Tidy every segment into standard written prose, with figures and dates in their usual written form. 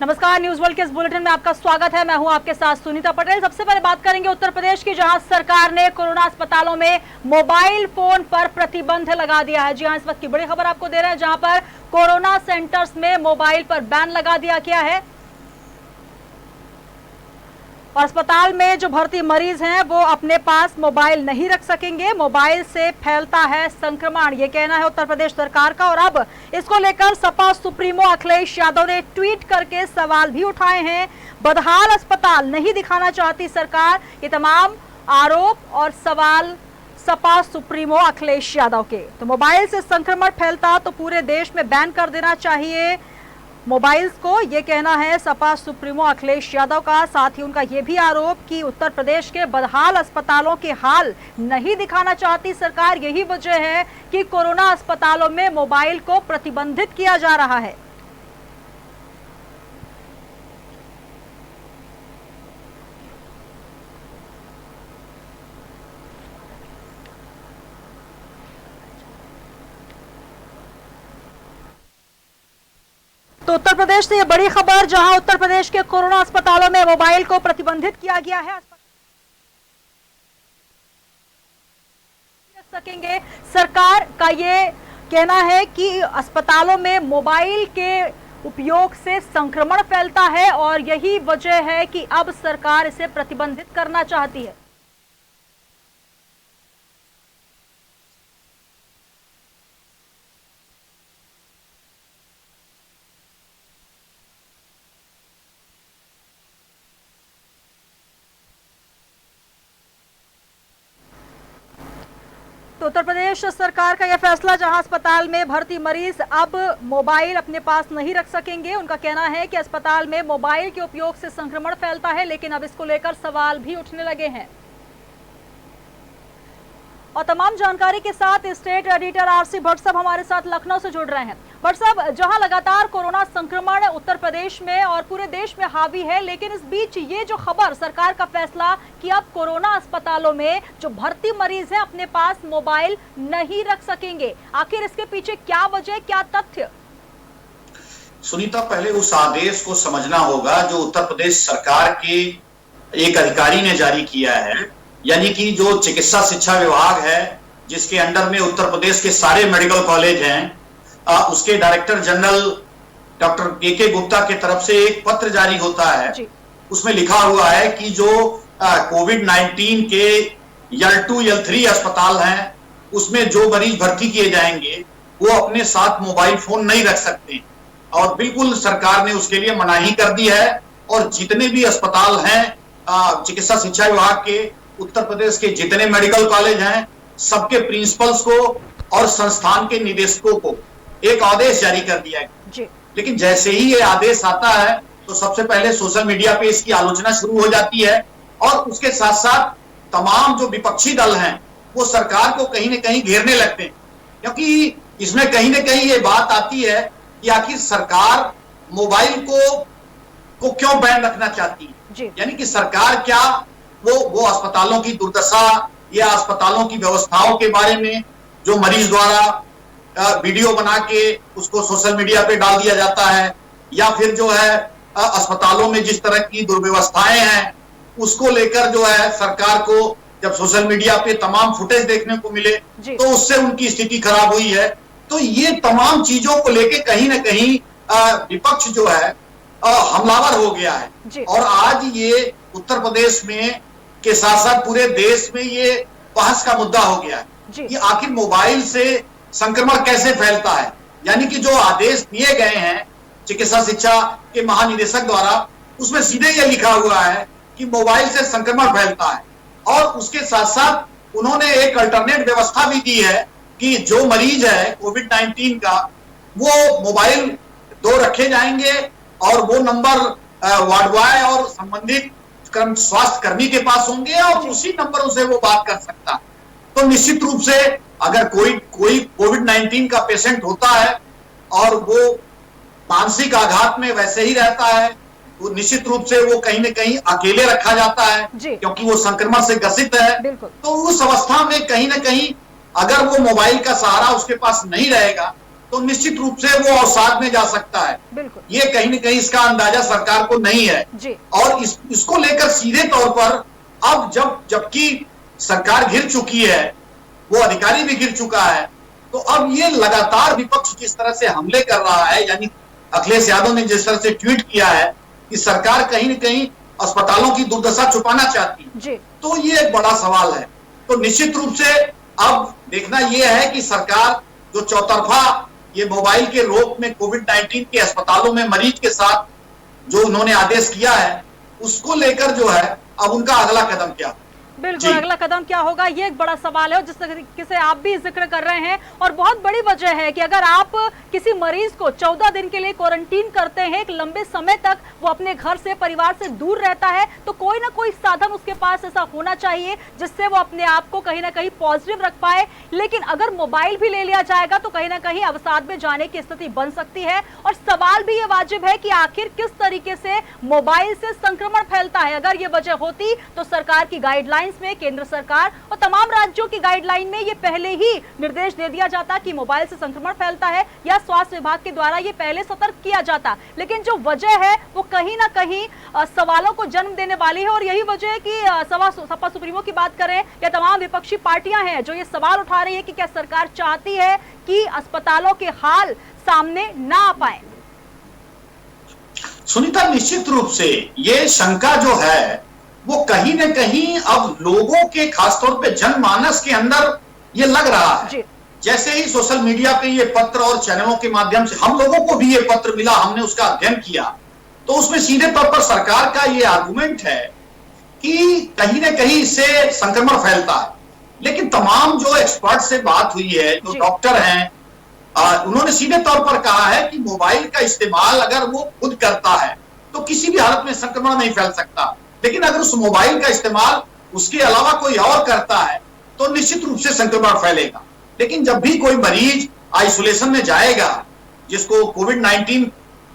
नमस्कार, news world के इस बुलेटिन में आपका स्वागत है। मैं हूं आपके साथ सुनीता पटेल। सबसे पहले बात करेंगे उत्तर प्रदेश की, जहां सरकार ने कोरोना अस्पतालों में मोबाइल फोन पर प्रतिबंध लगा दिया है। जी हां, इस वक्त की बड़ी खबर आपको दे रहे हैं, जहां पर कोरोना सेंटर्स में मोबाइल पर बैन लगा दिया गया है और अस्पताल में जो भर्ती मरीज हैं वो अपने पास मोबाइल नहीं रख सकेंगे। मोबाइल से फैलता है संक्रमण, ये कहना है उत्तर प्रदेश सरकार का। और अब इसको लेकर सपा सुप्रीमो अखिलेश यादव ने ट्वीट करके सवाल भी उठाए हैं। बदहाल अस्पताल नहीं दिखाना चाहती सरकार, ये तमाम आरोप और सवाल सपा सुप्रीमो अखिलेश यादव के। तो मोबाइल से संक्रमण फैलता तो पूरे देश में बैन कर देना चाहिए मोबाइल्स को, ये कहना है सपा सुप्रीमो अखिलेश यादव का। साथ ही उनका ये भी आरोप कि उत्तर प्रदेश के बदहाल अस्पतालों के हाल नहीं दिखाना चाहती सरकार, यही वजह है कि कोरोना अस्पतालों में मोबाइल को प्रतिबंधित किया जा रहा है। तो उत्तर प्रदेश से ये बड़ी खबर, जहां उत्तर प्रदेश के कोरोना अस्पतालों में मोबाइल को प्रतिबंधित किया गया है। सकेंगे, सरकार का ये कहना है कि अस्पतालों में मोबाइल के उपयोग से संक्रमण फैलता है और यही वजह है कि अब सरकार इसे प्रतिबंधित करना चाहती है। तो उत्तर प्रदेश सरकार का यह फैसला, जहां अस्पताल में भर्ती मरीज अब मोबाइल अपने पास नहीं रख सकेंगे। उनका कहना है कि अस्पताल में मोबाइल के उपयोग से संक्रमण फैलता है, लेकिन अब इसको लेकर सवाल भी उठने लगे हैं। और तमाम जानकारी के साथ स्टेट एडिटर आरसी भट्ट साहब हमारे साथ लखनऊ से जुड़ रहे हैं। भट्ट साहब, जहां लगातार कोरोना संक्रमण उत्तर प्रदेश में और पूरे देश में हावी है, लेकिन इस बीच ये जो खबर, सरकार का फैसला कि अब कोरोना अस्पतालों में जो भर्ती मरीज हैं अपने पास मोबाइल नहीं रख सकेंगे, आखिर इसके पीछे क्या वजह, क्या तथ्य? सुनीता, पहले उस आदेश को समझना होगा जो उत्तर प्रदेश सरकार के एक अधिकारी ने जारी किया है, यानी कि जो चिकित्सा शिक्षा विभाग है जिसके अंडर में उत्तर प्रदेश के सारे मेडिकल कॉलेज हैं, उसके डायरेक्टर जनरल डॉक्टर के गुप्ता की तरफ से एक पत्र जारी होता है। उसमें लिखा हुआ है कि जो कोविड-19 के L2 L3 अस्पताल हैं उसमें जो मरीज भर्ती किए जाएंगे वो अपने साथ मोबाइल फोन नहीं रख सकते और बिल्कुल सरकार ने उसके लिए मनाही कर दी है। और जितने भी अस्पताल हैं चिकित्सा शिक्षा विभाग के, उत्तर प्रदेश के जितने मेडिकल कॉलेज हैं, सबके प्रिंसिपल्स को और संस्थान के निदेशकों को एक आदेश जारी कर दिया है। लेकिन जैसे ही ये आदेश आता है तो सबसे पहले सोशल मीडिया पे इसकी आलोचना शुरू हो जाती है और उसके साथ साथ तमाम जो विपक्षी दल हैं वो सरकार को कहीं न कहीं घेरने लगते हैं, क्योंकि इसमें कहीं न कहीं ये बात आती है कि आखिर सरकार मोबाइल को क्यों बैन रखना चाहती है। यानी कि सरकार क्या वो अस्पतालों की दुर्दशा या अस्पतालों की व्यवस्थाओं के बारे में जो मरीज द्वारा वीडियो बना के उसको सोशल मीडिया पे डाल दिया जाता है, या फिर जो है अस्पतालों में जिस तरह की दुर्व्यवस्थाएं हैं उसको लेकर जो है सरकार को जब सोशल मीडिया पे तमाम फुटेज देखने को मिले तो उससे उनकी स्थिति खराब हुई है। तो ये तमाम चीजों को लेके कहीं ना कहीं विपक्ष जो है हमलावर हो गया है और आज ये उत्तर प्रदेश में के साथ साथ पूरे देश में ये बहस का मुद्दा हो गया है कि आखिर मोबाइल से संक्रमण कैसे फैलता है। यानी कि जो आदेश दिए गए हैं चिकित्सा शिक्षा के महानिदेशक द्वारा, उसमें सीधे ये लिखा हुआ है कि मोबाइल से संक्रमण फैलता है और उसके साथ साथ उन्होंने एक अल्टरनेट व्यवस्था भी दी है कि जो मरीज है कोविड-19 का वो मोबाइल 2 रखे जाएंगे और वो नंबर वार्ड बॉय और संबंधित स्वास्थ्य कर्मी के पास होंगे और उसी नंबरों से वो बात कर सकता है। तो निश्चित रूप से अगर कोई कोविड-19 का पेशेंट होता है और वो मानसिक आघात में वैसे ही रहता है तो निश्चित रूप से वो कहीं न कहीं अकेले रखा जाता है क्योंकि वो संक्रमण से ग्रसित है। तो उस अवस्था में कहीं न कहीं अगर वो मोबाइल का सहारा उसके पास नहीं रहेगा तो निश्चित रूप से वो अवसाद में जा सकता है। बिल्कुल, ये कहीं न कहीं इसका अंदाजा सरकार को नहीं है जी। और इसको लेकर सीधे तौर पर अब जबकि सरकार घिर चुकी है, वो अधिकारी भी घिर चुका है, तो अब ये लगातार विपक्ष जिस तरह से हमले कर रहा है, यानी अखिलेश यादव ने जिस तरह से ट्वीट किया है कि सरकार कहीं न कहीं अस्पतालों की दुर्दशा छुपाना चाहती है, तो ये एक बड़ा सवाल है। तो निश्चित रूप से अब देखना यह है कि सरकार जो चौतरफा ये मोबाइल के रोक में कोविड-19 के अस्पतालों में मरीज के साथ जो उन्होंने आदेश किया है, उसको लेकर जो है अब उनका अगला कदम क्या? बिल्कुल, अगला कदम क्या होगा ये एक बड़ा सवाल है, और जिस तरीके से आप भी जिक्र कर रहे हैं, और बहुत बड़ी वजह है कि अगर आप किसी मरीज को 14 दिन के लिए क्वारंटीन करते हैं, एक लंबे समय तक वो अपने घर से, परिवार से दूर रहता है, तो कोई ना कोई साधन उसके पास ऐसा होना चाहिए जिससे वो अपने आप को कहीं ना कहीं पॉजिटिव रख पाए। लेकिन अगर मोबाइल भी ले लिया जाएगा तो कहीं ना कहीं अवसाद में जाने की स्थिति बन सकती है, और सवाल भी ये वाजिब है कि आखिर किस तरीके से मोबाइल से संक्रमण फैलता है। अगर ये वजह होती तो सरकार की गाइडलाइन में, केंद्र सरकार और तमाम राज्यों की गाइडलाइन में ये पहले ही निर्देश दे दिया जाता कि मोबाइल से संक्रमण फैलता है, या स्वास्थ्य विभाग के द्वारा ये पहले सतर्क किया जाता। लेकिन जो वजह है वो कहीं ना कहीं सवालों को जन्म देने वाली है, और यही वजह है कि सपा सुप्रीमो की बात करें या तमाम विपक्षी पार्टियां हैं जो ये सवाल उठा रही है कि क्या सरकार चाहती है कि अस्पतालों के हाल सामने ना आ पाए। सुनीता, निश्चित रूप से ये शंका जो है वो कहीं न कहीं अब लोगों के, खासतौर पे जनमानस के अंदर ये लग रहा है। जैसे ही सोशल मीडिया पे ये पत्र और चैनलों के माध्यम से हम लोगों को भी ये पत्र मिला, हमने उसका अध्ययन किया, तो उसमें सीधे तौर पर सरकार का ये आर्गुमेंट है कि कहीं न कहीं इससे संक्रमण फैलता है। लेकिन तमाम जो एक्सपर्ट से बात हुई है, जो डॉक्टर हैं, उन्होंने सीधे तौर पर कहा है कि मोबाइल का इस्तेमाल अगर वो खुद करता है तो किसी भी हालत में संक्रमण नहीं फैल सकता, लेकिन अगर उस मोबाइल का इस्तेमाल उसके अलावा कोई और करता है तो निश्चित रूप से संक्रमण फैलेगा। लेकिन जब भी कोई मरीज आइसोलेशन में जाएगा जिसको कोविड-19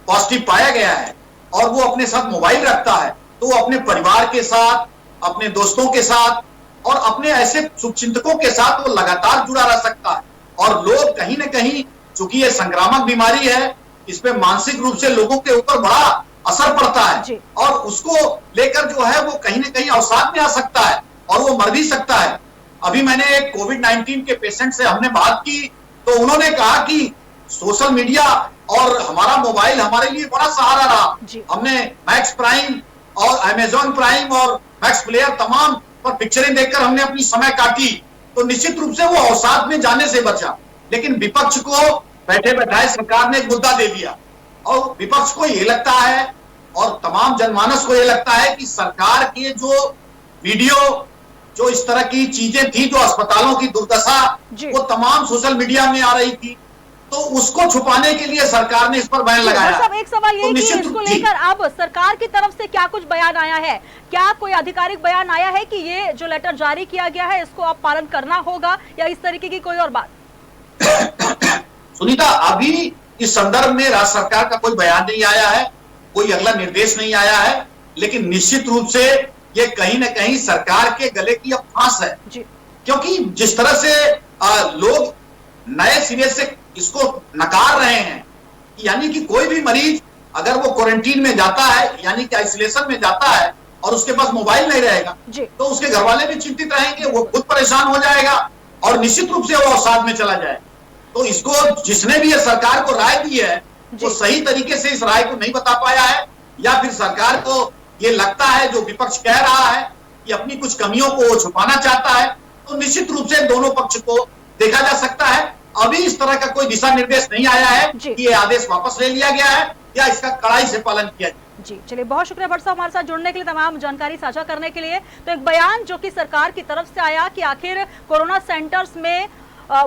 पॉजिटिव पाया गया है और वो अपने साथ मोबाइल रखता है, तो वो अपने परिवार के साथ, अपने दोस्तों के साथ और अपने ऐसे शुभचिंतकों के साथ वो लगातार जुड़ा रह सकता है। और लोग कहीं न कहीं, चूंकि ये संक्रामक बीमारी है, इसमें मानसिक रूप से लोगों के ऊपर बड़ा असर पड़ता है, और उसको लेकर जो है वो कहीं न कहीं अवसाद में आ सकता है और वो मर भी सकता है। अभी मैंने एक कोविड-19 के पेशेंट से हमने बात की, तो उन्होंने कहा कि सोशल मीडिया और हमारा मोबाइल हमारे लिए बड़ा सहारा रहा। हमने मैक्स प्राइम और अमेजॉन प्राइम और मैक्स प्लेयर तमाम पर पिक्चरें देखकर हमने अपनी समय काटी, तो निश्चित रूप से वो अवसाद में जाने से बचा। लेकिन विपक्ष को बैठे बैठाए सरकार ने एक मुद्दा दे दिया, और विपक्ष को ये लगता है और तमाम जनमानस को ये लगता है कि सरकार के जो वीडियो, जो इस तरह की चीजें थी, जो अस्पतालों की दुर्दशा, वो तमाम सोशल मीडिया में आ रही थी, तो उसको छुपाने के लिए सरकार ने इस पर बैन लगाया। सब एक सवाल ये कि इसको लेकर अब सरकार की तरफ से क्या कुछ बयान आया है? क्या कोई आधिकारिक बयान आया है कि ये जो लेटर जारी किया गया है इसको अब पालन करना होगा, या इस तरीके की कोई और बात? सुनीता, अभी इस संदर्भ में राज्य सरकार का कोई बयान नहीं आया है, कोई अगला निर्देश नहीं आया है, लेकिन निश्चित रूप से ये कहीं न कहीं सरकार के गले की अब फांस है। क्योंकि जिस तरह से लोग नए सिरे से इसको नकार रहे हैं, यानी कि कोई भी मरीज अगर वो क्वारंटीन में जाता है, यानी कि आइसोलेशन में जाता है, और उसके पास मोबाइल नहीं रहेगा, तो उसके घर वाले भी चिंतित रहेंगे, वो खुद परेशान हो जाएगा और निश्चित रूप से वो अवसाद में चला जाएगा। तो इसको जिसने भी ये सरकार को राय दी है वो सही तरीके से इस राय को नहीं बता पाया है, या फिर सरकार को ये लगता है, जो विपक्ष कह रहा है कि अपनी कुछ कमियों को वो छुपाना चाहता है। तो निश्चित रूप से दोनों पक्ष को देखा जा सकता है। अभी इस तरह का कोई दिशा निर्देश नहीं आया है कि ये आदेश वापस ले लिया गया है या इसका कड़ाई से पालन किया जाए। जी चलिए, बहुत शुक्रिया भट्ट साहब हमारे साथ जुड़ने के लिए, तमाम जानकारी साझा करने के लिए। तो एक बयान जो कि सरकार की तरफ से आया कि आखिर कोरोना सेंटर्स में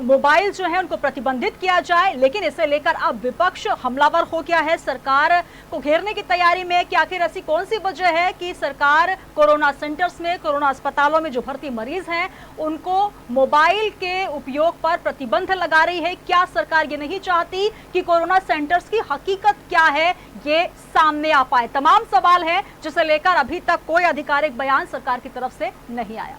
मोबाइल जो है उनको प्रतिबंधित किया जाए, लेकिन इसे लेकर अब विपक्ष हमलावर हो गया है, सरकार को घेरने की तैयारी में कि आखिर ऐसी कौन सी वजह है कि सरकार कोरोना सेंटर्स में, कोरोना अस्पतालों में जो भर्ती मरीज हैं उनको मोबाइल के उपयोग पर प्रतिबंध लगा रही है। क्या सरकार ये नहीं चाहती कि कोरोना सेंटर्स की हकीकत क्या है ये सामने आ पाए? तमाम सवाल है जिसे लेकर अभी तक कोई आधिकारिक बयान सरकार की तरफ से नहीं आया।